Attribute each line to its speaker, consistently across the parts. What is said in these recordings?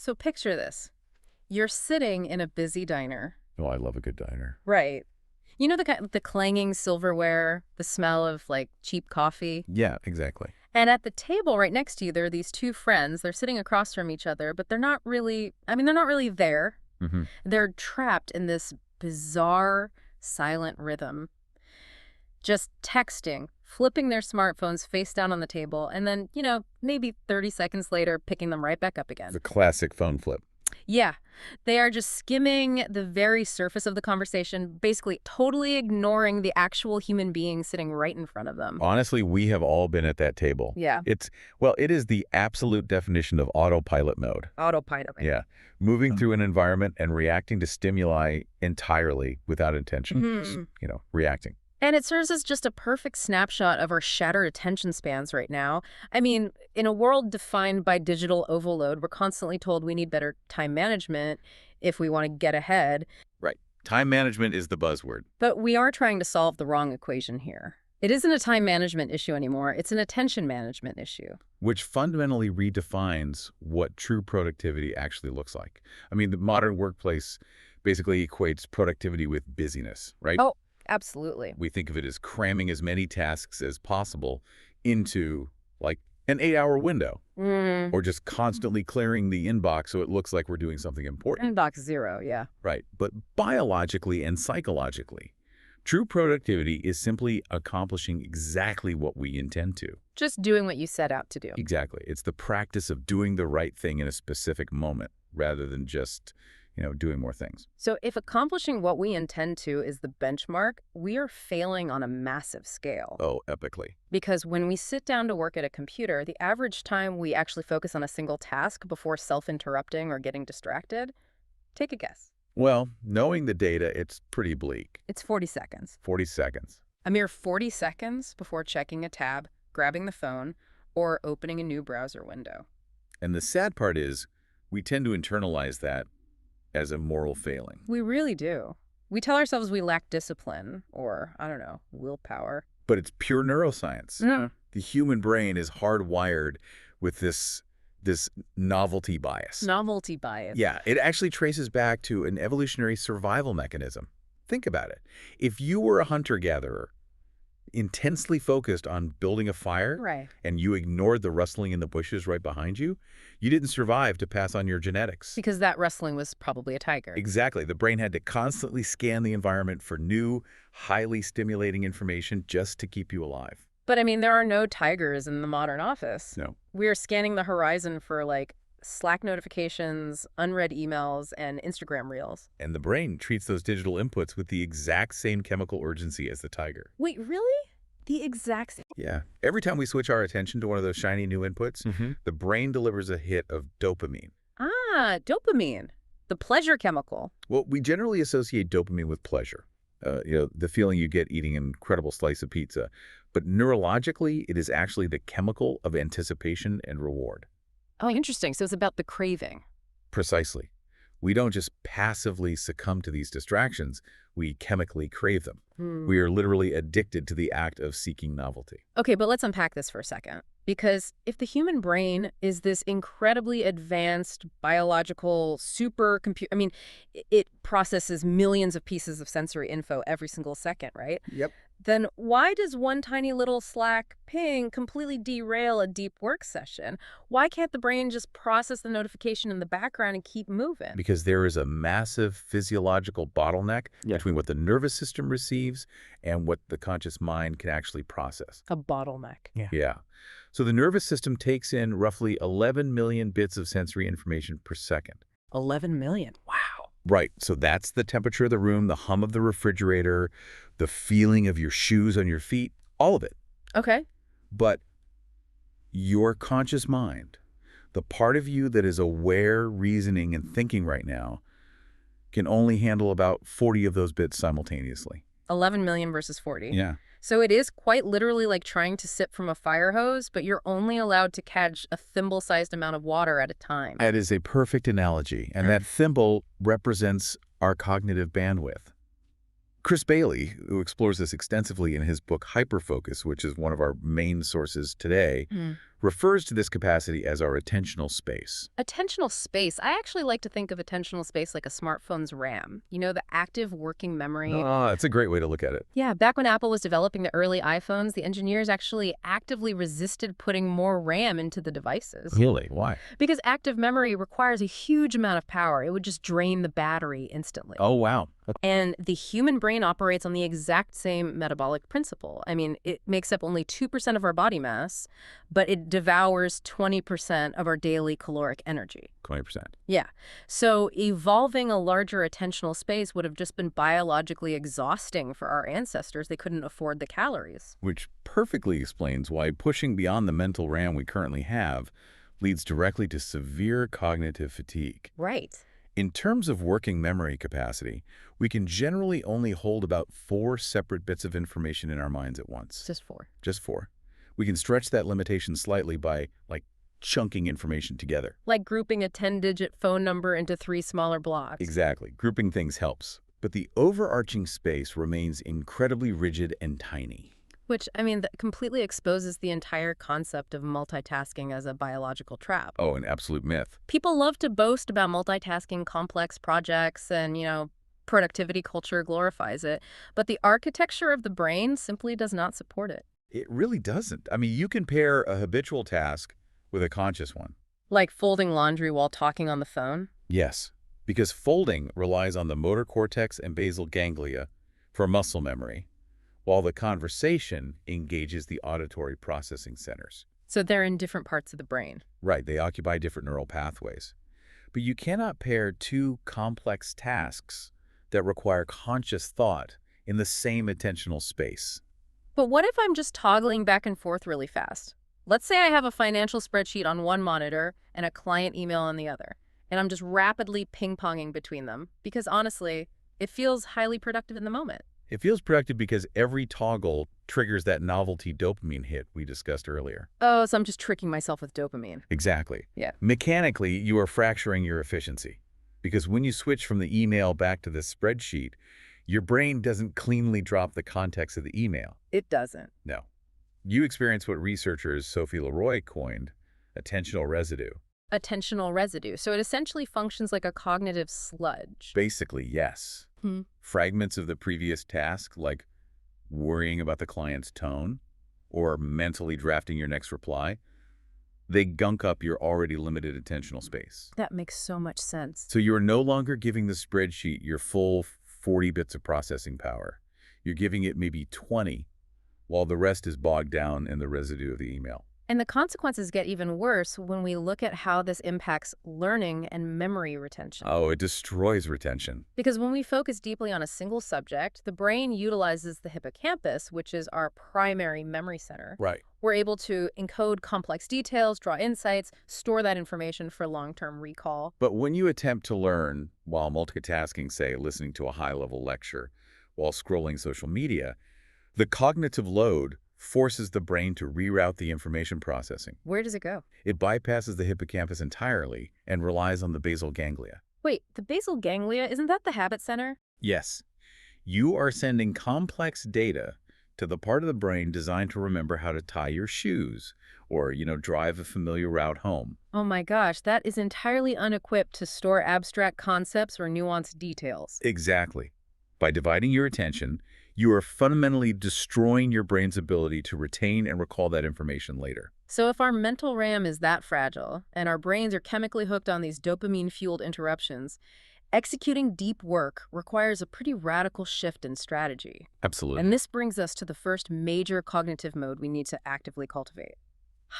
Speaker 1: So picture this. You're sitting in a busy diner.
Speaker 2: Oh, I love a good diner.
Speaker 1: Right. You know the clanging silverware, the smell of like cheap coffee?
Speaker 2: Yeah, exactly.
Speaker 1: And at the table right next to you, there are these two friends. They're sitting across from each other, but they're not really, they're not really there.
Speaker 2: Mm-hmm.
Speaker 1: They're trapped in this bizarre, silent rhythm, just texting, flipping their smartphones face down on the table, and then, maybe 30 seconds later, picking them right back up again.
Speaker 2: The classic phone flip.
Speaker 1: Yeah, they are just skimming the very surface of the conversation, basically totally ignoring the actual human being sitting right in front of them.
Speaker 2: Honestly, we have all been at that table.
Speaker 1: Yeah.
Speaker 2: It is the absolute definition of autopilot mode.
Speaker 1: Autopilot.
Speaker 2: Yeah. Moving through an environment and reacting to stimuli entirely without intention. Just, reacting.
Speaker 1: And it serves as just a perfect snapshot of our shattered attention spans right now. In a world defined by digital overload, we're constantly told we need better time management if we want to get ahead.
Speaker 2: Right. Time management is the buzzword.
Speaker 1: But we are trying to solve the wrong equation here. It isn't a time management issue anymore. It's an attention management issue.
Speaker 2: Which fundamentally redefines what true productivity actually looks like. The modern workplace basically equates productivity with busyness, right?
Speaker 1: Oh, absolutely.
Speaker 2: We think of it as cramming as many tasks as possible into, like, an 8-hour window. Or just constantly clearing the inbox so it looks like we're doing something important.
Speaker 1: Inbox zero, yeah.
Speaker 2: Right. But biologically and psychologically, true productivity is simply accomplishing exactly what we intend to.
Speaker 1: Just doing what you set out to do.
Speaker 2: Exactly. It's the practice of doing the right thing in a specific moment rather than just doing more things.
Speaker 1: So if accomplishing what we intend to is the benchmark, we are failing on a massive scale.
Speaker 2: Oh, epically.
Speaker 1: Because when we sit down to work at a computer, the average time we actually focus on a single task before self-interrupting or getting distracted, take a guess.
Speaker 2: Well, knowing the data, it's pretty bleak.
Speaker 1: It's 40 seconds.
Speaker 2: 40 seconds.
Speaker 1: A mere 40 seconds before checking a tab, grabbing the phone, or opening a new browser window.
Speaker 2: And the sad part is, we tend to internalize that as a moral failing.
Speaker 1: We really do. We tell ourselves we lack discipline or, willpower.
Speaker 2: But it's pure neuroscience.
Speaker 1: Mm.
Speaker 2: The human brain is hardwired with this novelty bias.
Speaker 1: Novelty bias.
Speaker 2: Yeah, it actually traces back to an evolutionary survival mechanism. Think about it. If you were a hunter-gatherer, intensely focused on building a fire,
Speaker 1: right,
Speaker 2: and you ignored the rustling in the bushes right behind you, you didn't survive to pass on your genetics.
Speaker 1: Because that rustling was probably a tiger.
Speaker 2: Exactly. The brain had to constantly scan the environment for new, highly stimulating information just to keep you alive.
Speaker 1: But there are no tigers in the modern office.
Speaker 2: No.
Speaker 1: We are scanning the horizon for Slack notifications, unread emails, and Instagram reels.
Speaker 2: And the brain treats those digital inputs with the exact same chemical urgency as the tiger.
Speaker 1: Wait, really? The exact same?
Speaker 2: Yeah. Every time we switch our attention to one of those shiny new inputs, the brain delivers a hit of dopamine.
Speaker 1: Ah, dopamine. The pleasure chemical.
Speaker 2: Well, we generally associate dopamine with pleasure. The feeling you get eating an incredible slice of pizza. But neurologically, it is actually the chemical of anticipation and reward.
Speaker 1: Oh, interesting. So it's about the craving.
Speaker 2: Precisely. We don't just passively succumb to these distractions, we chemically crave them. We are literally addicted to the act of seeking novelty.
Speaker 1: Okay, but let's unpack this for a second. Because if the human brain is this incredibly advanced biological supercomputer, it processes millions of pieces of sensory info every single second, right?
Speaker 2: Yep.
Speaker 1: Then why does one tiny little Slack ping completely derail a deep work session? Why can't the brain just process the notification in the background and keep moving?
Speaker 2: Because there is a massive physiological bottleneck between what the nervous system receives and what the conscious mind can actually process.
Speaker 1: A bottleneck.
Speaker 2: Yeah. So the nervous system takes in roughly 11 million bits of sensory information per second.
Speaker 1: 11 million. Wow.
Speaker 2: Right. So that's the temperature of the room, the hum of the refrigerator, the feeling of your shoes on your feet, all of it.
Speaker 1: Okay.
Speaker 2: But your conscious mind, the part of you that is aware, reasoning, and thinking right now, can only handle about 40 of those bits simultaneously.
Speaker 1: 11 million versus 40.
Speaker 2: Yeah.
Speaker 1: So it is quite literally like trying to sip from a fire hose, but you're only allowed to catch a thimble-sized amount of water at a time.
Speaker 2: That is a perfect analogy, and that thimble represents our cognitive bandwidth. Chris Bailey, who explores this extensively in his book Hyperfocus, which is one of our main sources today, refers to this capacity as our attentional space.
Speaker 1: Attentional space. I actually like to think of attentional space like a smartphone's RAM. You know, the active working memory.
Speaker 2: Ah, that's a great way to look at it.
Speaker 1: Yeah, back when Apple was developing the early iPhones, the engineers actually actively resisted putting more RAM into the devices.
Speaker 2: Really? Why?
Speaker 1: Because active memory requires a huge amount of power. It would just drain the battery instantly.
Speaker 2: Oh, wow.
Speaker 1: And the human brain operates on the exact same metabolic principle. I mean, it makes up only 2% of our body mass, but it devours 20% of our daily caloric energy.
Speaker 2: 20%.
Speaker 1: Yeah. So evolving a larger attentional space would have just been biologically exhausting for our ancestors. They couldn't afford the calories.
Speaker 2: Which perfectly explains why pushing beyond the mental RAM we currently have leads directly to severe cognitive fatigue.
Speaker 1: Right.
Speaker 2: In terms of working memory capacity, we can generally only hold about 4 separate bits of information in our minds at once.
Speaker 1: Just 4.
Speaker 2: Just 4. We can stretch that limitation slightly by, chunking information together.
Speaker 1: Like grouping a 10-digit phone number into 3 smaller blocks.
Speaker 2: Exactly. Grouping things helps. But the overarching space remains incredibly rigid and tiny.
Speaker 1: Which, I mean, that completely exposes the entire concept of multitasking as a biological trap.
Speaker 2: Oh, an absolute myth.
Speaker 1: People love to boast about multitasking complex projects and, productivity culture glorifies it. But the architecture of the brain simply does not support it.
Speaker 2: It really doesn't. I mean, you can pair a habitual task with a conscious one.
Speaker 1: Like folding laundry while talking on the phone?
Speaker 2: Yes, because folding relies on the motor cortex and basal ganglia for muscle memory, while the conversation engages the auditory processing centers.
Speaker 1: So they're in different parts of the brain.
Speaker 2: Right, they occupy different neural pathways. But you cannot pair 2 complex tasks that require conscious thought in the same attentional space.
Speaker 1: But what if I'm just toggling back and forth really fast? Let's say I have a financial spreadsheet on one monitor and a client email on the other, and I'm just rapidly ping-ponging between them because honestly, it feels highly productive in the moment.
Speaker 2: It feels productive because every toggle triggers that novelty dopamine hit we discussed earlier.
Speaker 1: Oh, so I'm just tricking myself with dopamine.
Speaker 2: Exactly.
Speaker 1: Yeah.
Speaker 2: Mechanically, you are fracturing your efficiency because when you switch from the email back to the spreadsheet, your brain doesn't cleanly drop the context of the email.
Speaker 1: It doesn't.
Speaker 2: No. You experience what researchers Sophie Leroy coined attentional residue.
Speaker 1: Attentional residue. So it essentially functions like a cognitive sludge.
Speaker 2: Basically, yes. Fragments of the previous task, like worrying about the client's tone or mentally drafting your next reply, they gunk up your already limited attentional space.
Speaker 1: That makes so much sense.
Speaker 2: So you're no longer giving the spreadsheet your full 40 bits of processing power. You're giving it maybe 20, while the rest is bogged down in the residue of the email.
Speaker 1: And the consequences get even worse when we look at how this impacts learning and memory retention.
Speaker 2: Oh, it destroys retention.
Speaker 1: Because when we focus deeply on a single subject, the brain utilizes the hippocampus, which is our primary memory center.
Speaker 2: Right.
Speaker 1: We're able to encode complex details, draw insights, store that information for long-term recall.
Speaker 2: But when you attempt to learn while multitasking, say, listening to a high-level lecture while scrolling social media, the cognitive load forces the brain to reroute the information processing.
Speaker 1: Where does it go?
Speaker 2: It bypasses the hippocampus entirely and relies on the basal ganglia.
Speaker 1: Wait, the basal ganglia, isn't that the habit center?
Speaker 2: Yes. You are sending complex data to the part of the brain designed to remember how to tie your shoes or, drive a familiar route home.
Speaker 1: Oh my gosh, that is entirely unequipped to store abstract concepts or nuanced details.
Speaker 2: Exactly. By dividing your attention, you are fundamentally destroying your brain's ability to retain and recall that information later.
Speaker 1: So if our mental RAM is that fragile, and our brains are chemically hooked on these dopamine-fueled interruptions, executing deep work requires a pretty radical shift in strategy.
Speaker 2: Absolutely.
Speaker 1: And this brings us to the first major cognitive mode we need to actively cultivate.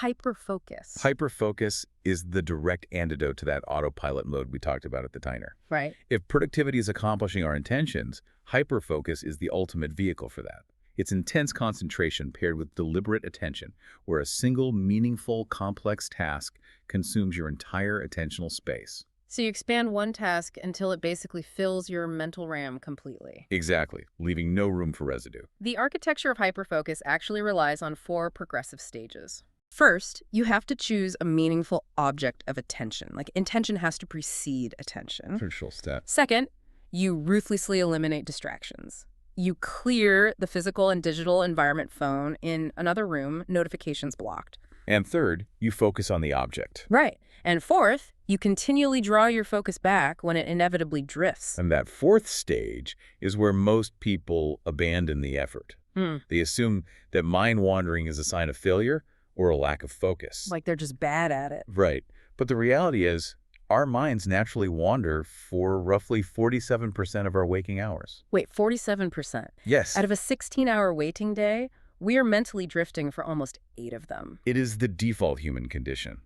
Speaker 1: Hyperfocus.
Speaker 2: Hyperfocus is the direct antidote to that autopilot mode we talked about at the diner.
Speaker 1: Right.
Speaker 2: If productivity is accomplishing our intentions, hyperfocus is the ultimate vehicle for that. It's intense concentration paired with deliberate attention, where a single, meaningful, complex task consumes your entire attentional space.
Speaker 1: So you expand one task until it basically fills your mental RAM completely.
Speaker 2: Exactly, leaving no room for residue.
Speaker 1: The architecture of hyperfocus actually relies on 4 progressive stages. First, you have to choose a meaningful object of attention. Like, intention has to precede attention.
Speaker 2: Crucial step.
Speaker 1: Second, you ruthlessly eliminate distractions. You clear the physical and digital environment phone in another room, notifications blocked.
Speaker 2: And third, you focus on the object.
Speaker 1: Right. And fourth, you continually draw your focus back when it inevitably drifts.
Speaker 2: And that fourth stage is where most people abandon the effort.
Speaker 1: Hmm.
Speaker 2: They assume that mind wandering is a sign of failure or a lack of focus.
Speaker 1: Like they're just bad at it.
Speaker 2: Right. But the reality is, our minds naturally wander for roughly 47% of our waking hours.
Speaker 1: Wait, 47%.
Speaker 2: Yes.
Speaker 1: Out of a 16-hour waking day, we are mentally drifting for almost 8 of them.
Speaker 2: It is the default human condition.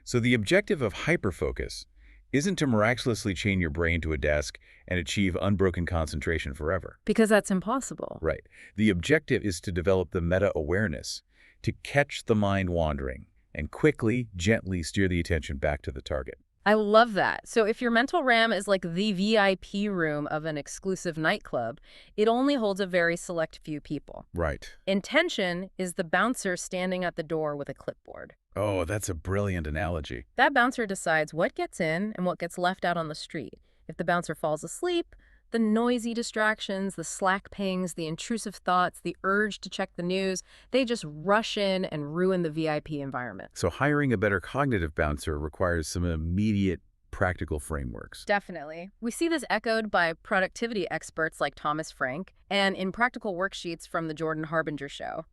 Speaker 2: So the objective of hyperfocus isn't to miraculously chain your brain to a desk and achieve unbroken concentration forever.
Speaker 1: Because that's impossible.
Speaker 2: Right. The objective is to develop the meta-awareness, to catch the mind wandering, and quickly, gently steer the attention back to the target.
Speaker 1: I love that. So if your mental RAM is like the VIP room of an exclusive nightclub, it only holds a very select few people.
Speaker 2: Right.
Speaker 1: Intention is the bouncer standing at the door with a clipboard.
Speaker 2: Oh, that's a brilliant analogy.
Speaker 1: That bouncer decides what gets in and what gets left out on the street. If the bouncer falls asleep, the noisy distractions, the Slack pings, the intrusive thoughts, the urge to check the news, they just rush in and ruin the VIP environment.
Speaker 2: So hiring a better cognitive bouncer requires some immediate practical frameworks.
Speaker 1: Definitely. We see this echoed by productivity experts like Thomas Frank and in practical worksheets from the Jordan Harbinger show.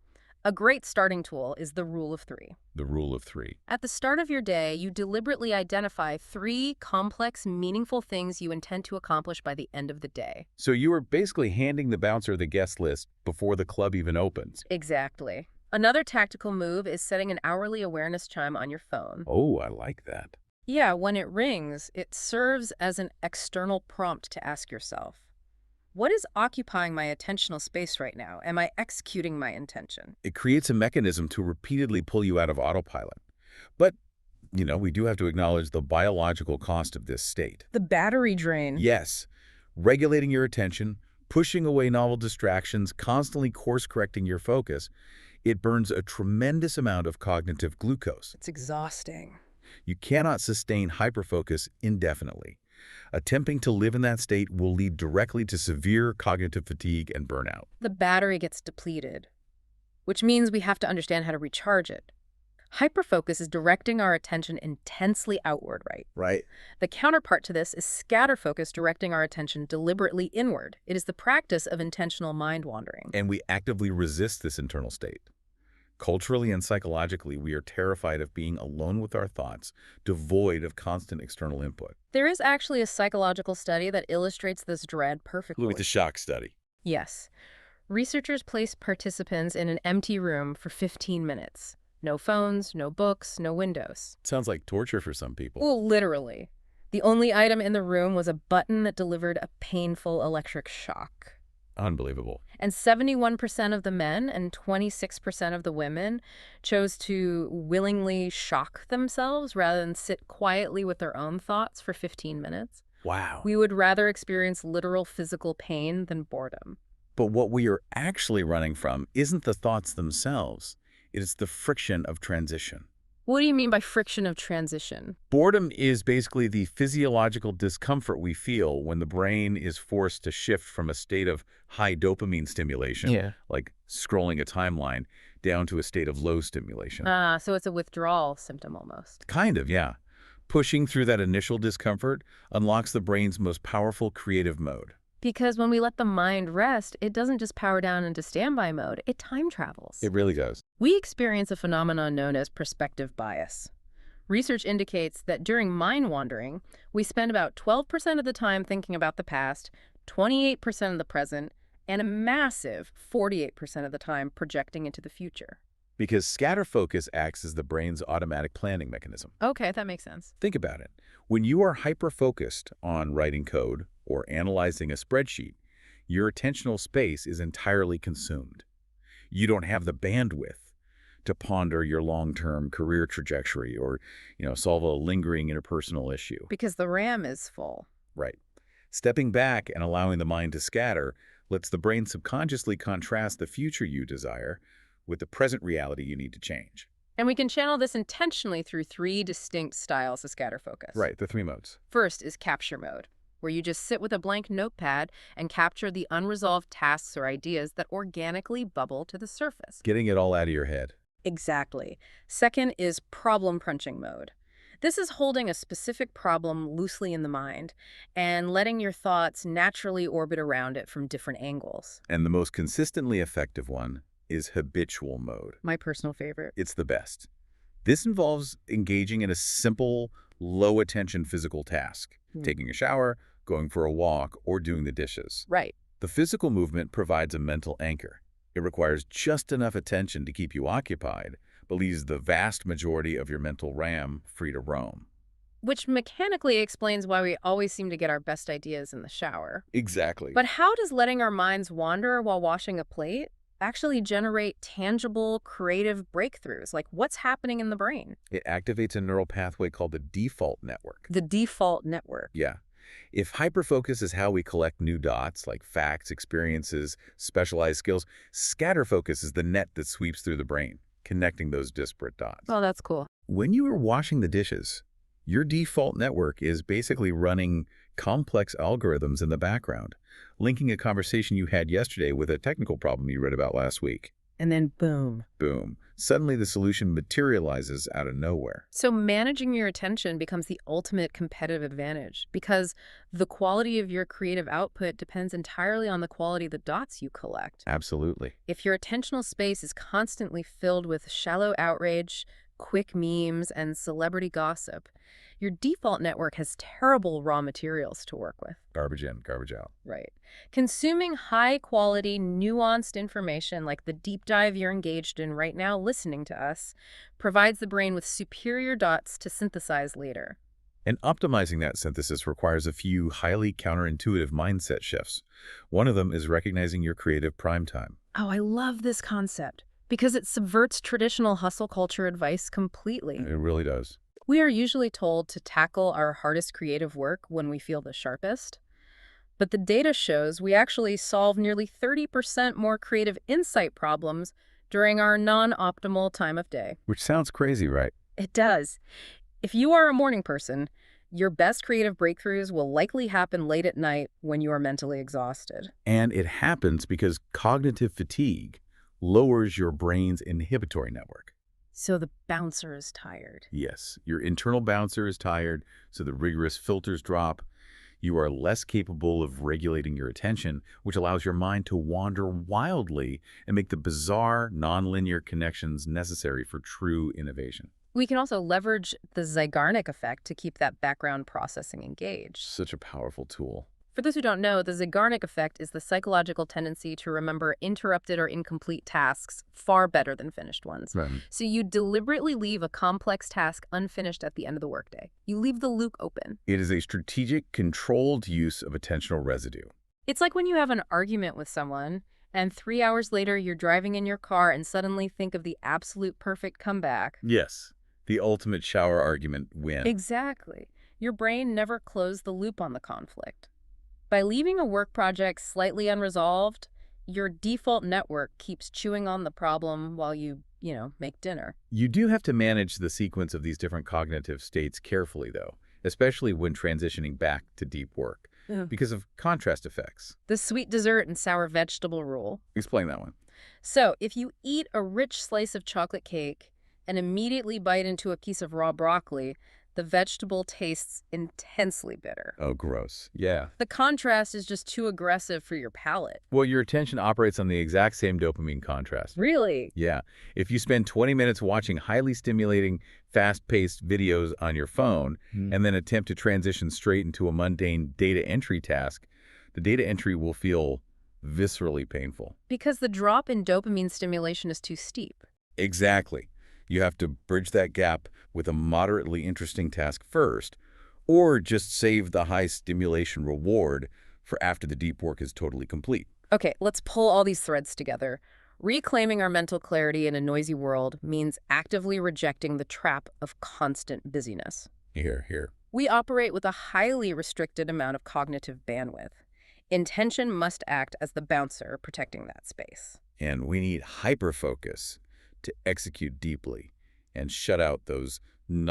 Speaker 1: A great starting tool is the Rule of 3.
Speaker 2: The rule of 3.
Speaker 1: At the start of your day, you deliberately identify 3 complex, meaningful things you intend to accomplish by the end of the day.
Speaker 2: So you are basically handing the bouncer the guest list before the club even opens.
Speaker 1: Exactly. Another tactical move is setting an hourly awareness chime on your phone.
Speaker 2: Oh, I like that.
Speaker 1: Yeah, when it rings, it serves as an external prompt to ask yourself, what is occupying my attentional space right now? Am I executing my intention?
Speaker 2: It creates a mechanism to repeatedly pull you out of autopilot. But, we do have to acknowledge the biological cost of this state.
Speaker 1: The battery drain.
Speaker 2: Yes, regulating your attention, pushing away novel distractions, constantly course-correcting your focus, it burns a tremendous amount of cognitive glucose.
Speaker 1: It's exhausting.
Speaker 2: You cannot sustain hyperfocus indefinitely. Attempting to live in that state will lead directly to severe cognitive fatigue and burnout.
Speaker 1: The battery gets depleted, which means we have to understand how to recharge it. Hyperfocus is directing our attention intensely outward, right?
Speaker 2: Right.
Speaker 1: The counterpart to this is scatterfocus, directing our attention deliberately inward. It is the practice of intentional mind wandering.
Speaker 2: And we actively resist this internal state. Culturally and psychologically, we are terrified of being alone with our thoughts, devoid of constant external input.
Speaker 1: There is actually a psychological study that illustrates this dread perfectly.
Speaker 2: Look at the shock study.
Speaker 1: Yes. Researchers placed participants in an empty room for 15 minutes. No phones, no books, no windows.
Speaker 2: Sounds like torture for some people.
Speaker 1: Well, literally. The only item in the room was a button that delivered a painful electric shock.
Speaker 2: Unbelievable.
Speaker 1: And 71% of the men and 26% of the women chose to willingly shock themselves rather than sit quietly with their own thoughts for 15 minutes.
Speaker 2: Wow.
Speaker 1: We would rather experience literal physical pain than boredom.
Speaker 2: But what we are actually running from isn't the thoughts themselves. It is the friction of transition.
Speaker 1: What do you mean by friction of transition?
Speaker 2: Boredom is basically the physiological discomfort we feel when the brain is forced to shift from a state of high dopamine stimulation, like scrolling a timeline, down to a state of low stimulation.
Speaker 1: So it's a withdrawal symptom almost.
Speaker 2: Kind of, yeah. Pushing through that initial discomfort unlocks the brain's most powerful creative mode.
Speaker 1: Because when we let the mind rest, it doesn't just power down into standby mode, it time travels.
Speaker 2: It really does.
Speaker 1: We experience a phenomenon known as perspective bias. Research indicates that during mind wandering, we spend about 12% of the time thinking about the past, 28% of the present, and a massive 48% of the time projecting into the future.
Speaker 2: Because scatter focus acts as the brain's automatic planning mechanism.
Speaker 1: Okay, that makes sense.
Speaker 2: Think about it. When you are hyper-focused on writing code or analyzing a spreadsheet, your attentional space is entirely consumed. You don't have the bandwidth to ponder your long-term career trajectory or, solve a lingering interpersonal issue.
Speaker 1: Because the RAM is full.
Speaker 2: Right. Stepping back and allowing the mind to scatter lets the brain subconsciously contrast the future you desire with the present reality you need to change.
Speaker 1: And we can channel this intentionally through 3 distinct styles of scatter focus.
Speaker 2: Right, the 3 modes.
Speaker 1: First is capture mode, where you just sit with a blank notepad and capture the unresolved tasks or ideas that organically bubble to the surface.
Speaker 2: Getting it all out of your head.
Speaker 1: Exactly. Second is problem crunching mode. This is holding a specific problem loosely in the mind and letting your thoughts naturally orbit around it from different angles.
Speaker 2: And the most consistently effective one is habitual mode.
Speaker 1: My personal favorite.
Speaker 2: It's the best. This involves engaging in a simple, low-attention physical task,
Speaker 1: Hmm.
Speaker 2: taking a shower, going for a walk, or doing the dishes.
Speaker 1: Right.
Speaker 2: The physical movement provides a mental anchor. It requires just enough attention to keep you occupied, but leaves the vast majority of your mental RAM free to roam.
Speaker 1: Which mechanically explains why we always seem to get our best ideas in the shower.
Speaker 2: Exactly.
Speaker 1: But how does letting our minds wander while washing a plate actually generate tangible, creative breakthroughs? Like what's happening in the brain?
Speaker 2: It activates a neural pathway called the default network.
Speaker 1: The default network.
Speaker 2: Yeah. If hyperfocus is how we collect new dots, like facts, experiences, specialized skills, scatterfocus is the net that sweeps through the brain, connecting those disparate dots.
Speaker 1: Oh, that's cool.
Speaker 2: When you are washing the dishes, your default network is basically running complex algorithms in the background, linking a conversation you had yesterday with a technical problem you read about last week.
Speaker 1: And then boom.
Speaker 2: Boom. Suddenly the solution materializes out of nowhere.
Speaker 1: So managing your attention becomes the ultimate competitive advantage because the quality of your creative output depends entirely on the quality of the dots you collect.
Speaker 2: Absolutely.
Speaker 1: If your attentional space is constantly filled with shallow outrage, quick memes, and celebrity gossip, your default network has terrible raw materials to work with.
Speaker 2: Garbage in, garbage out.
Speaker 1: Right. Consuming high-quality, nuanced information like the deep dive you're engaged in right now listening to us provides the brain with superior dots to synthesize later.
Speaker 2: And optimizing that synthesis requires a few highly counterintuitive mindset shifts. One of them is recognizing your creative prime time.
Speaker 1: Oh, I love this concept because it subverts traditional hustle culture advice completely.
Speaker 2: It really does.
Speaker 1: We are usually told to tackle our hardest creative work when we feel the sharpest. But the data shows we actually solve nearly 30% more creative insight problems during our non-optimal time of day.
Speaker 2: Which sounds crazy, right?
Speaker 1: It does. If you are a morning person, your best creative breakthroughs will likely happen late at night when you are mentally exhausted.
Speaker 2: And it happens because cognitive fatigue lowers your brain's inhibitory network.
Speaker 1: So the bouncer is tired.
Speaker 2: Yes, your internal bouncer is tired, so the rigorous filters drop. You are less capable of regulating your attention, which allows your mind to wander wildly and make the bizarre, nonlinear connections necessary for true innovation.
Speaker 1: We can also leverage the Zeigarnik effect to keep that background processing engaged.
Speaker 2: Such a powerful tool.
Speaker 1: For those who don't know, the Zeigarnik effect is the psychological tendency to remember interrupted or incomplete tasks far better than finished ones.
Speaker 2: Right.
Speaker 1: So you deliberately leave a complex task unfinished at the end of the workday. You leave the loop open.
Speaker 2: It is a strategic, controlled use of attentional residue.
Speaker 1: It's like when you have an argument with someone, and 3 hours later you're driving in your car and suddenly think of the absolute perfect comeback.
Speaker 2: Yes, the ultimate shower argument win.
Speaker 1: Exactly. Your brain never closed the loop on the conflict. By leaving a work project slightly unresolved, your default network keeps chewing on the problem while you make dinner.
Speaker 2: You do have to manage the sequence of these different cognitive states carefully, though, especially when transitioning back to deep work,
Speaker 1: Ugh.
Speaker 2: because of contrast effects.
Speaker 1: The sweet dessert and sour vegetable rule.
Speaker 2: Explain that one.
Speaker 1: So, if you eat a rich slice of chocolate cake and immediately bite into a piece of raw broccoli, the vegetable tastes intensely bitter.
Speaker 2: Oh, gross. Yeah.
Speaker 1: The contrast is just too aggressive for your palate.
Speaker 2: Well, your attention operates on the exact same dopamine contrast.
Speaker 1: Really?
Speaker 2: Yeah. If you spend 20 minutes watching highly stimulating, fast-paced videos on your phone and then attempt to transition straight into a mundane data entry task, the data entry will feel viscerally painful.
Speaker 1: Because the drop in dopamine stimulation is too steep.
Speaker 2: Exactly. You have to bridge that gap with a moderately interesting task first, or just save the high stimulation reward for after the deep work is totally complete.
Speaker 1: Okay, let's pull all these threads together. Reclaiming our mental clarity in a noisy world means actively rejecting the trap of constant busyness.
Speaker 2: Here.
Speaker 1: We operate with a highly restricted amount of cognitive bandwidth. Intention must act as the bouncer protecting that space.
Speaker 2: And we need hyperfocus to execute deeply and shut out those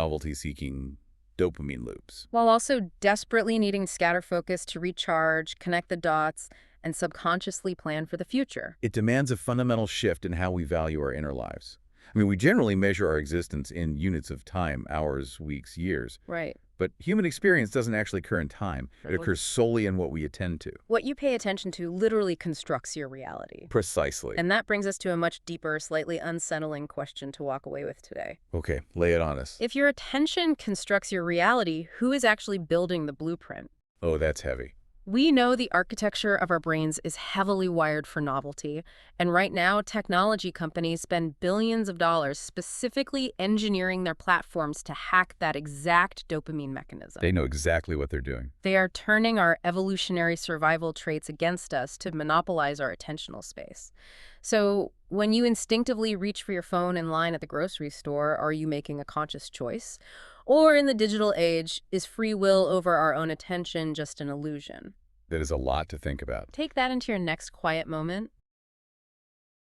Speaker 2: novelty-seeking dopamine loops.
Speaker 1: While also desperately needing scatter focus to recharge, connect the dots, and subconsciously plan for the future.
Speaker 2: It demands a fundamental shift in how we value our inner lives. I mean, we generally measure our existence in units of time, hours, weeks, years.
Speaker 1: Right.
Speaker 2: But human experience doesn't actually occur in time. It occurs solely in what we attend to.
Speaker 1: What you pay attention to literally constructs your reality.
Speaker 2: Precisely.
Speaker 1: And that brings us to a much deeper, slightly unsettling question to walk away with today.
Speaker 2: Okay, lay it on us.
Speaker 1: If your attention constructs your reality, who is actually building the blueprint?
Speaker 2: Oh, that's heavy.
Speaker 1: We know the architecture of our brains is heavily wired for novelty, and right now technology companies spend billions of dollars specifically engineering their platforms to hack that exact dopamine mechanism.
Speaker 2: They know exactly what they're doing.
Speaker 1: They are turning our evolutionary survival traits against us to monopolize our attentional space. So when you instinctively reach for your phone in line at the grocery store, are you making a conscious choice? Or in the digital age, is free will over our own attention just an illusion?
Speaker 2: That is a lot to think about.
Speaker 1: Take that into your next quiet moment.